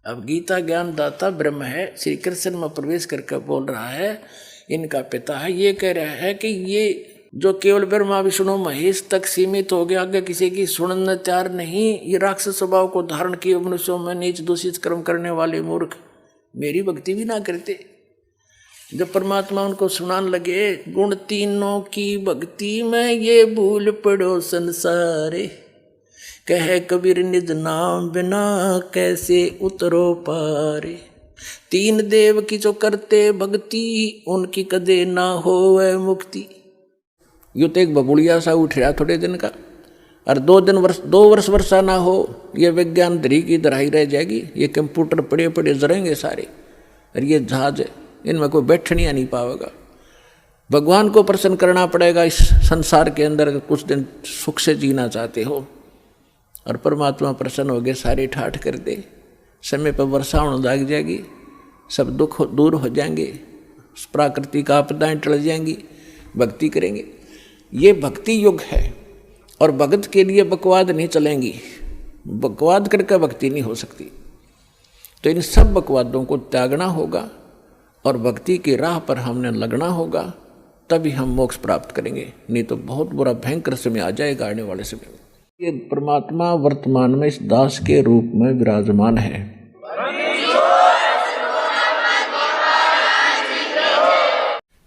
अब गीता ज्ञान दाता ब्रह्म है, श्री कृष्ण में प्रवेश करके बोल रहा है, इनका पिता है। ये कह रहा है कि ये जो केवल ब्रह्मा विष्णु महेश तक सीमित हो गया, आगे किसी की सुनने तैयार नहीं, ये राक्षस स्वभाव को धारण किए मनुष्यों में नीच दूषित कर्म करने वाले मूर्ख मेरी भक्ति भी ना करते। जब परमात्मा उनको सुनाने लगे, गुण तीनों की भक्ति में ये भूल पड़ो संसारे, कहे कबीर निज नाम बिना कैसे उतरो पारे। तीन देव की जो करते भक्ति, उनकी कदे ना होवे मुक्ति। यूं तो एक बबुड़िया सा उठ रहा थोड़े दिन का, और 2 वर्ष वर्षा ना हो, ये विज्ञान धरी की धराई रह जाएगी। ये कंप्यूटर पड़े पड़े जरेंगे सारे, और ये जहाज इनमें कोई बैठनिया नहीं पाएगा। भगवान को प्रसन्न करना पड़ेगा इस संसार के अंदर, कुछ दिन सुख से जीना चाहते हो। और परमात्मा प्रसन्न हो गए, सारे ठाठ कर दे, समय पर वर्षा होने लग जाएगी, सब दुख दूर हो जाएंगे, प्राकृतिक आपदाएं टल जाएंगी, भक्ति करेंगे। ये भक्ति युग है, और भगत के लिए बकवाद नहीं चलेंगी। बकवाद करके भक्ति नहीं हो सकती। तो इन सब बकवादों को त्यागना होगा और भक्ति की राह पर हमने लगना होगा, तभी हम मोक्ष प्राप्त करेंगे। नहीं तो बहुत बुरा भयंकर समय आ जाएगा आने वाले समय में। ये परमात्मा वर्तमान में इस दास के रूप में विराजमान है।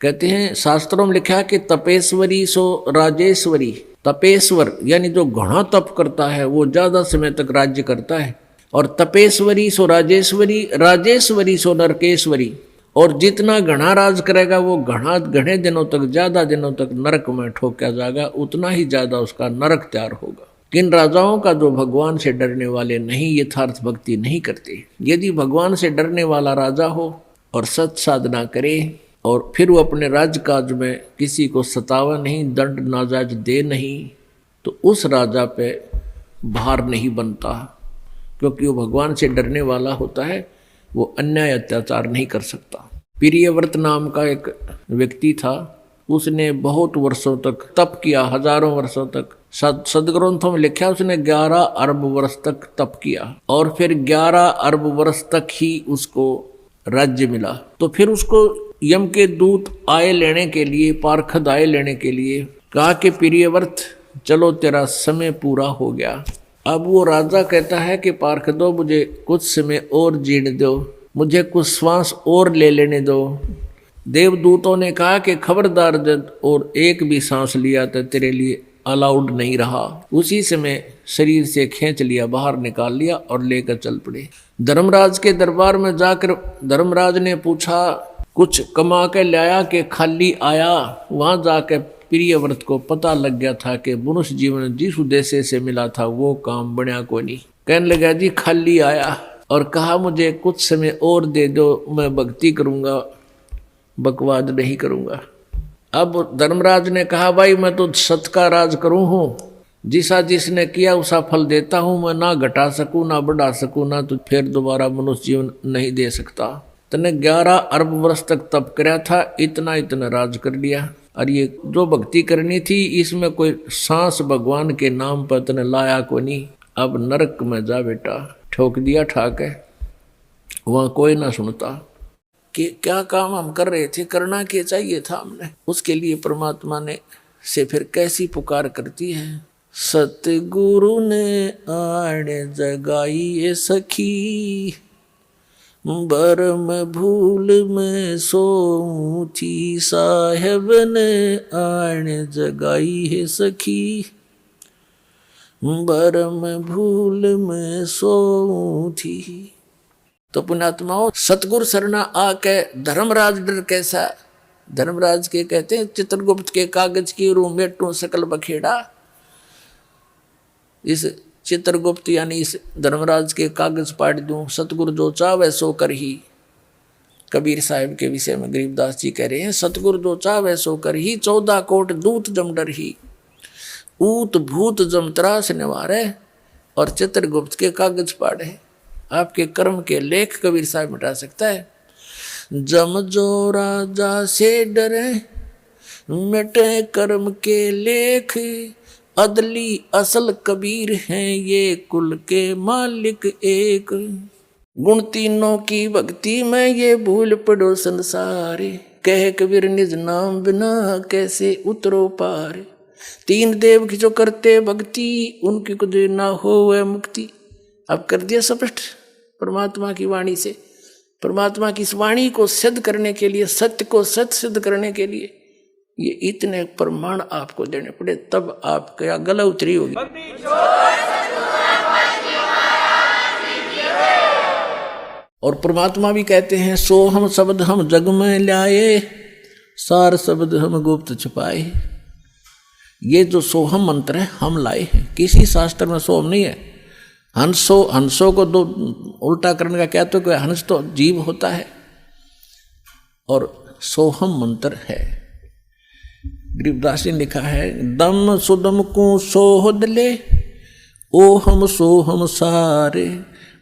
कहते हैं शास्त्रों में लिखा कि तपेश्वरी सो राजेश्वरी। तपेश्वर यानी जो घना तप करता है वो ज्यादा समय तक राज्य करता है, और तपेश्वरी सो राजेश्वरी, राजेश्वरी सो नरकेश्वरी। और जितना घना राज करेगा वो घने दिनों तक, ज्यादा दिनों तक नरक में ठोका जाएगा, उतना ही ज्यादा उसका नरक तैयार होगा। किन राजाओं का जो भगवान से डरने वाले नहीं, यथार्थ भक्ति नहीं करते। यदि भगवान से डरने वाला राजा हो और सत साधना करे, और फिर वो अपने राजकाज में किसी को सतावा नहीं, दंड नाजायज दे नहीं, तो उस राजा पे भार नहीं बनता, क्योंकि वो भगवान से डरने वाला होता है, वो अन्याय अत्याचार नहीं कर सकता। प्रियव्रत नाम का एक व्यक्ति था, उसने बहुत वर्षों तक तप किया, हजारों वर्षों तक। सदग्रंथों में लिखा उसने 11 अरब वर्ष तक तप किया, और फिर 11 अरब वर्ष तक ही उसको राज्य मिला। तो फिर उसको यम के दूत आए लेने के लिए, पार्षद आए लेने के लिए, कहा कि प्रियव्रत चलो तेरा समय पूरा हो गया। अब वो राजा कहता है कि पार्षदों मुझे कुछ समय और जीने दो, मुझे कुछ श्वास और ले लेने दो। देवदूतों ने कहा कि खबरदार, जब और एक भी सांस लिया तो तेरे लिए अलाउड नहीं रहा। उसी समय शरीर से खींच लिया, बाहर निकाल लिया और लेकर चल पड़े। धर्मराज के दरबार में जाकर धर्मराज ने पूछा, कुछ कमा के लाया कि खाली आया? वहां जाकर प्रियव्रत को पता लग गया था कि मनुष्य जीवन जिस उद्देश्य से मिला था वो काम बना को नहीं। कहने लगा जी खाली आया, और कहा मुझे कुछ समय और दे दो, मैं भक्ति करूंगा, बकवाद नहीं करूंगा। अब धर्मराज ने कहा भाई मैं तो सत का राज करूं हूं, जिसा जिसने किया उसा फल देता हूं, मैं ना घटा सकूं ना बढ़ा सकूं, ना तो फिर दोबारा मनुष्य जीवन नहीं दे सकता। तने 11 अरब वर्ष तक तप कराया था, इतना राज कर लिया। और ये जो भक्ति करनी थी इसमें कोई सांस भगवान के नाम पर तने लाया को नहीं। अब नरक में जा बेटा, ठोक दिया ठाके, वहां कोई ना सुनता कि क्या काम हम कर रहे थे, करना क्या चाहिए था हमने। उसके लिए परमात्मा ने से फिर कैसी पुकार करती है, सतगुरु ने आड़ जगाई सखी, बरम भूल में सोऊं थी, साहेब ने आड़ जगाई है सखी, बरम भूल में सोऊं थी। तो पुण्यात्माओं, सतगुरु शरणा आके धर्मराज डर कैसा। धर्मराज के कहते हैं चित्रगुप्त के कागज की रूम मेटू सकल बखेड़ा। इस चित्रगुप्त यानी इस धर्मराज के कागज पाट दूं, सतगुरु जो चावे सो कर ही। कबीर साहिब के विषय में गरीबदास जी कह रहे हैं, सतगुरु जो चावे सो कर ही, 14 कोट दूत जम डर ही, ऊत भूत जम त्रास निवारे। और चित्रगुप्त के कागज पाड़े, आपके कर्म के लेख कबीर साहब मिटा सकता है। जम जो राजा से डरे, मिटे कर्म के लेख, अदली असल कबीर हैं ये कुल के मालिक एक। गुण तीनों की भक्ति में ये भूल पड़ो संसारे, कह कबीर निज नाम बिना कैसे उतरो पार। तीन देव की जो करते भक्ति, उनकी कुछ ना हो वह मुक्ति। अब कर दिया स्पष्ट परमात्मा की वाणी से। परमात्मा की इस वाणी को सिद्ध करने के लिए, सत्य को सत्य सिद्ध करने के लिए ये इतने प्रमाण आपको देने पड़े, तब आपका गला उतरी होगी। और परमात्मा भी कहते हैं, सो हम शब्द हम जग में लाए, सार शब्द हम गुप्त छुपाए। ये जो सोहम मंत्र है हम लाए हैं, किसी शास्त्र में सोहम नहीं है। हंसों को दो उल्टा करने का क्या, तो कि हंस तो जीव होता है और सोहम मंत्र है। गरीबदास जी ने लिखा है, दम सुदम को सोहद ले, ओहम सोहम सारे,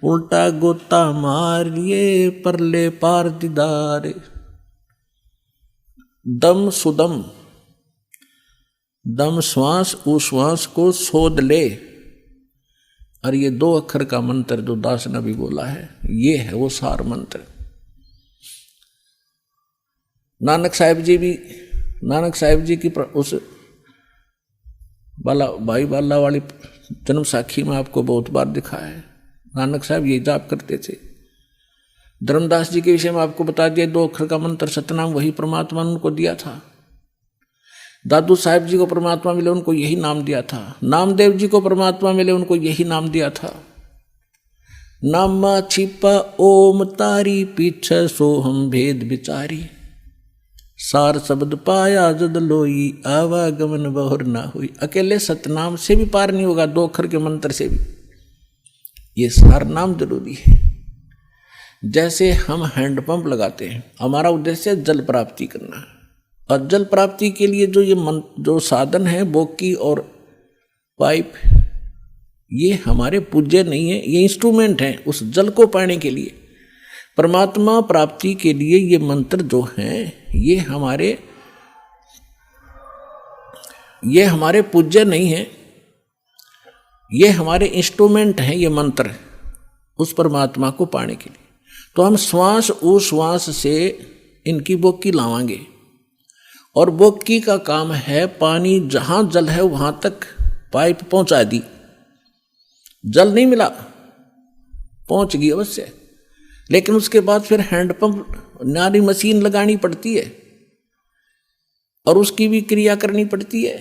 उल्टा गोता मारिए परले पार दीदारे। दम सुदम, दम श्वास, उश्वास को सोध ले, और ये 2 अक्षर का मंत्र जो दास ने भी बोला है, ये है वो सार मंत्र। नानक साहिब जी की उस भाई बाला वाली जन्म साखी में आपको बहुत बार दिखा है। नानक साहब ये जाप करते थे। धर्मदास जी के विषय में आपको बता दिया, 2 अक्षर का मंत्र सतनाम वही परमात्मा ने उनको दिया था। दादू साहिब जी को परमात्मा मिले, उनको यही नाम दिया था। नामदेव जी को परमात्मा मिले, उनको यही नाम दिया था। नामा छिपा ओम तारी, पीछे सोहम भेद विचारी, सार शब्द पाया जद लोई, आवागमन बहुर ना हुई। अकेले सतनाम से भी पार नहीं होगा, 2 अक्षर के मंत्र से भी। ये सार नाम जरूरी है। जैसे हम हैंडपंप लगाते हैं, हमारा उद्देश्य जल प्राप्ति करना है, और जल प्राप्ति के लिए जो साधन है, बोकी और पाइप, ये हमारे पूज्य नहीं है, ये इंस्ट्रूमेंट हैं उस जल को पाने के लिए। परमात्मा प्राप्ति के लिए ये मंत्र जो हैं, ये हमारे पूज्य नहीं है, ये हमारे इंस्ट्रूमेंट हैं। ये मंत्र उस परमात्मा को पाने के लिए, तो हम श्वास उश्वास से इनकी बोकी लावांगे। और बोकी का काम है, पानी जहां जल है वहां तक पाइप पहुंचा दी। जल नहीं मिला, पहुंच गई अवश्य, लेकिन उसके बाद फिर हैंडपंप नारी मशीन लगानी पड़ती है और उसकी भी क्रिया करनी पड़ती है,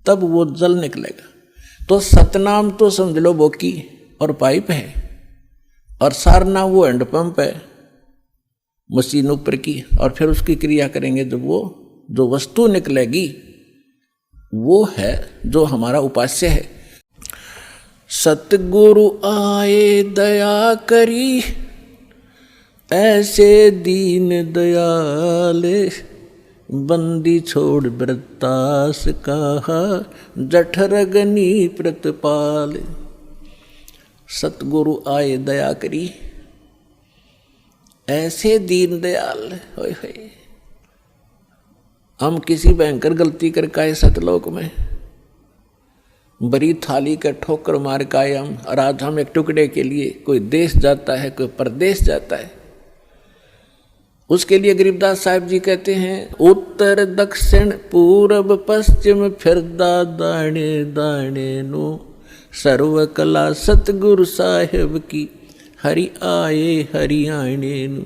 तब वो जल निकलेगा। तो सतनाम तो समझ लो बोकी और पाइप है, और सारनाम वो हैंडपंप है मशीन ऊपर की, और फिर उसकी क्रिया करेंगे जब वो जो वस्तु निकलेगी वो है जो हमारा उपास्य है। सतगुरु आए दया करी, ऐसे दीन दयाले, बंदी छोड़ वृत्तास कहा, जठरगनी प्रतिपाल। सतगुरु आए दया करी, ऐसे दीन दयाल। होय होय, हम किसी भयंकर गलती करके आए सतलोक में, बड़ी थाली का ठोकर मार के आए हम, और आज हम एक टुकड़े के लिए कोई देश जाता है, कोई प्रदेश जाता है। उसके लिए गरीबदास साहिब जी कहते हैं, उत्तर दक्षिण पूरब पश्चिम फिरदा दाणे दाणे नो, सर्व कला सतगुरु साहिब की, हरि आए हरि आने नु।